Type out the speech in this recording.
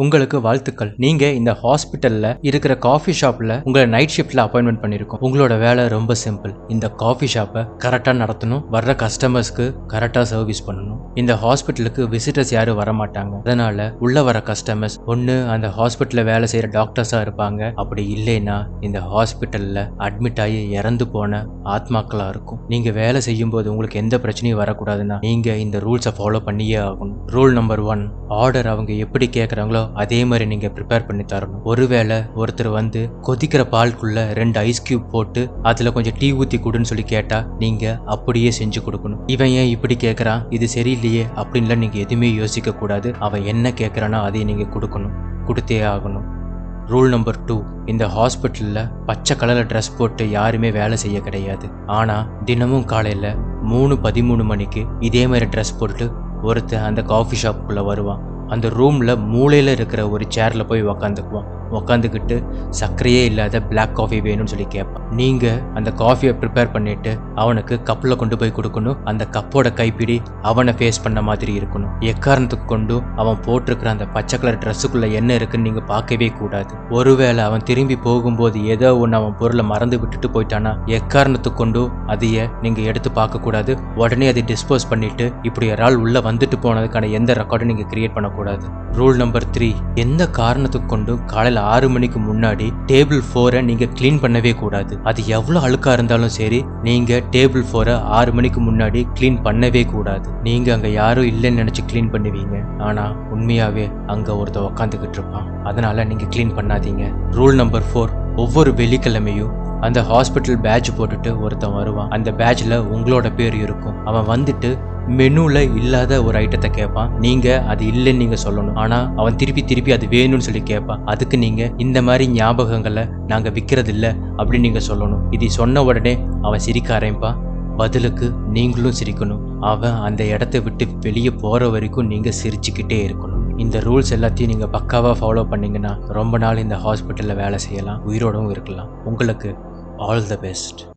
உங்களுக்கு வாழ்த்துக்கள். நீங்க இந்த ஹாஸ்பிட்டல்ல இருக்கிற காஃபி ஷாப்ல உங்களை நைட் ஷிஃப்ட்ல அப்பாயின்மெண்ட் பண்ணிருக்கோம். உங்களோட வேலை ரொம்ப சிம்பிள். இந்த காஃபி ஷாப்பை கரெக்டா நடத்தணும், வர்ற கஸ்டமர்ஸ்க்கு கரெக்டா சர்வீஸ் பண்ணணும். இந்த ஹாஸ்பிட்டலுக்கு விசிட்டர்ஸ் யாரும் வர மாட்டாங்க. அதனால உள்ள வர கஸ்டமர்ஸ் ஒன்னு அந்த ஹாஸ்பிட்டல்ல வேலை செய்யற டாக்டர்ஸா இருப்பாங்க, அப்படி இல்லைன்னா இந்த ஹாஸ்பிட்டல்ல அட்மிட் ஆகி இறந்து போன ஆத்மாக்களா இருக்கும். நீங்க வேலை செய்யும் போது உங்களுக்கு எந்த பிரச்சனையும் வரக்கூடாதுன்னா நீங்க இந்த ரூல்ஸை ஃபாலோ பண்ணியே ஆகணும். ரூல் நம்பர் 1, ஆர்டர் அவங்க எப்படி கேட்குறாங்களோ அதே மாதிரி நீங்கள் ப்ரிப்பேர் பண்ணி தரணும். ஒருவேளை ஒருத்தர் வந்து கொதிக்கிற பால்குள்ள 2 ஐஸ் கியூப் போட்டு அதில் கொஞ்சம் டீ ஊற்றி கொடுன்னு சொல்லி கேட்டால் நீங்கள் அப்படியே செஞ்சு கொடுக்கணும். இவன் ஏன் இப்படி கேட்குறான், இது சரியில்லையே அப்படின்லாம் நீங்கள் எதுவுமே யோசிக்க கூடாது. அவன் என்ன கேட்குறானோ அதை நீங்கள் கொடுத்தே ஆகணும். ரூல் நம்பர் 2, இந்த ஹாஸ்பிட்டலில் பச்சை கலரில் ட்ரெஸ் போட்டு யாருமே வேலை செய்ய கிடையாது. ஆனால் தினமும் காலையில் 3:13 மணிக்கு இதே மாதிரி ட்ரெஸ் போட்டுட்டு ஒருத்தன் அந்த காஃபி ஷாப்புக்குள்ளே வருவான். அந்த ரூமில் மூளையில் இருக்கிற ஒரு சேரில் போய் உக்காந்துக்கிட்டு சர்க்கரையே இல்லாத பிளாக் காஃபி வேணும்னு சொல்லி கேட்பான். நீங்கள் அந்த காஃபியை ப்ரிப்பேர் பண்ணிவிட்டு அவனுக்கு கப்பில் கொண்டு போய் கொடுக்கணும். அந்த கப்போட கைப்பிடி அவனை ஃபேஸ் பண்ண மாதிரி இருக்கணும். எக்காரணத்துக்கு கொண்டும் அவன் போட்டிருக்கிற அந்த பச்சை கலர் ட்ரெஸ்ஸுக்குள்ளே என்ன இருக்குன்னு நீங்கள் பார்க்கவே கூடாது. ஒருவேளை அவன் திரும்பி போகும்போது ஏதோ ஒன்று அவன் பொருளை மறந்து விட்டுட்டு போயிட்டானா எக்காரணத்துக்கு கொண்டும் அதையே நீங்கள் எடுத்து பார்க்கக்கூடாது. உடனே அதை டிஸ்போஸ் பண்ணிவிட்டு இப்படி ஒரு ஆள் உள்ளே வந்துட்டு போனதுக்கான எந்த ரெக்கார்டும் நீங்கள் கிரியேட் பண்ணக்கூடாது. ரூல் நம்பர் 3, எந்த காரணத்துக்கு கொண்டும் காலையில் 6 மணிக்கு முன்னாடி டேபிள் 4 நீங்க கிளீன் பண்ணவே கூடாது. அது எவ்வளவு அழுக்கா இருந்தாலும் சரி, நீங்க டேபிள் 4 6 மணிக்கு முன்னாடி கிளீன் பண்ணவே கூடாது. நீங்க அங்க யாரும் இல்லைன்னு நினைச்சு கிளீன் பண்ணுவீங்க, ஆனா உண்மையாவே அங்க ஒருத்தர் உக்காந்துக்கிட்டு இருப்பான். அதனால நீங்க கிளீன் பண்ணாதீங்க. ரூல் நம்பர் 4, ஒவ்வொரு வெள்ளிக்கிழமையும் அந்த ஹாஸ்பிட்டல் பேட்ச் போட்டுட்டு ஒருத்தன் வருவான். அந்த பேட்ச்ல உங்களோட பேர் இருக்கும். அவன் வந்துட்டு மெனுல இல்லாத ஒரு ஐட்டத்தை கேட்பான். நீங்க அது இல்லைன்னு நீங்க சொல்லணும். ஆனா அவன் திருப்பி அது வேணும்னு சொல்லி கேட்பான். அதுக்கு நீங்க இந்த மாதிரி ஞாபகங்களை நாங்க விற்கிறது இல்லை அப்படின்னு நீங்க சொல்லணும். இது சொன்ன உடனே அவன் சிரிக்க ஆரம்பிப்பான். பதிலுக்கு நீங்களும் சிரிக்கணும். அவன் அந்த இடத்த விட்டு வெளியே போற வரைக்கும் நீங்க சிரிச்சுக்கிட்டே இருக்கணும். இந்த ரூல்ஸ் எல்லாத்தையும் நீங்க பக்காவா ஃபாலோ பண்ணீங்கன்னா ரொம்ப நாள் இந்த ஹாஸ்பிட்டல்ல வேலை செய்யலாம், உயிரோடவும் இருக்கலாம். உங்களுக்கு ஆல் தி பெஸ்ட்.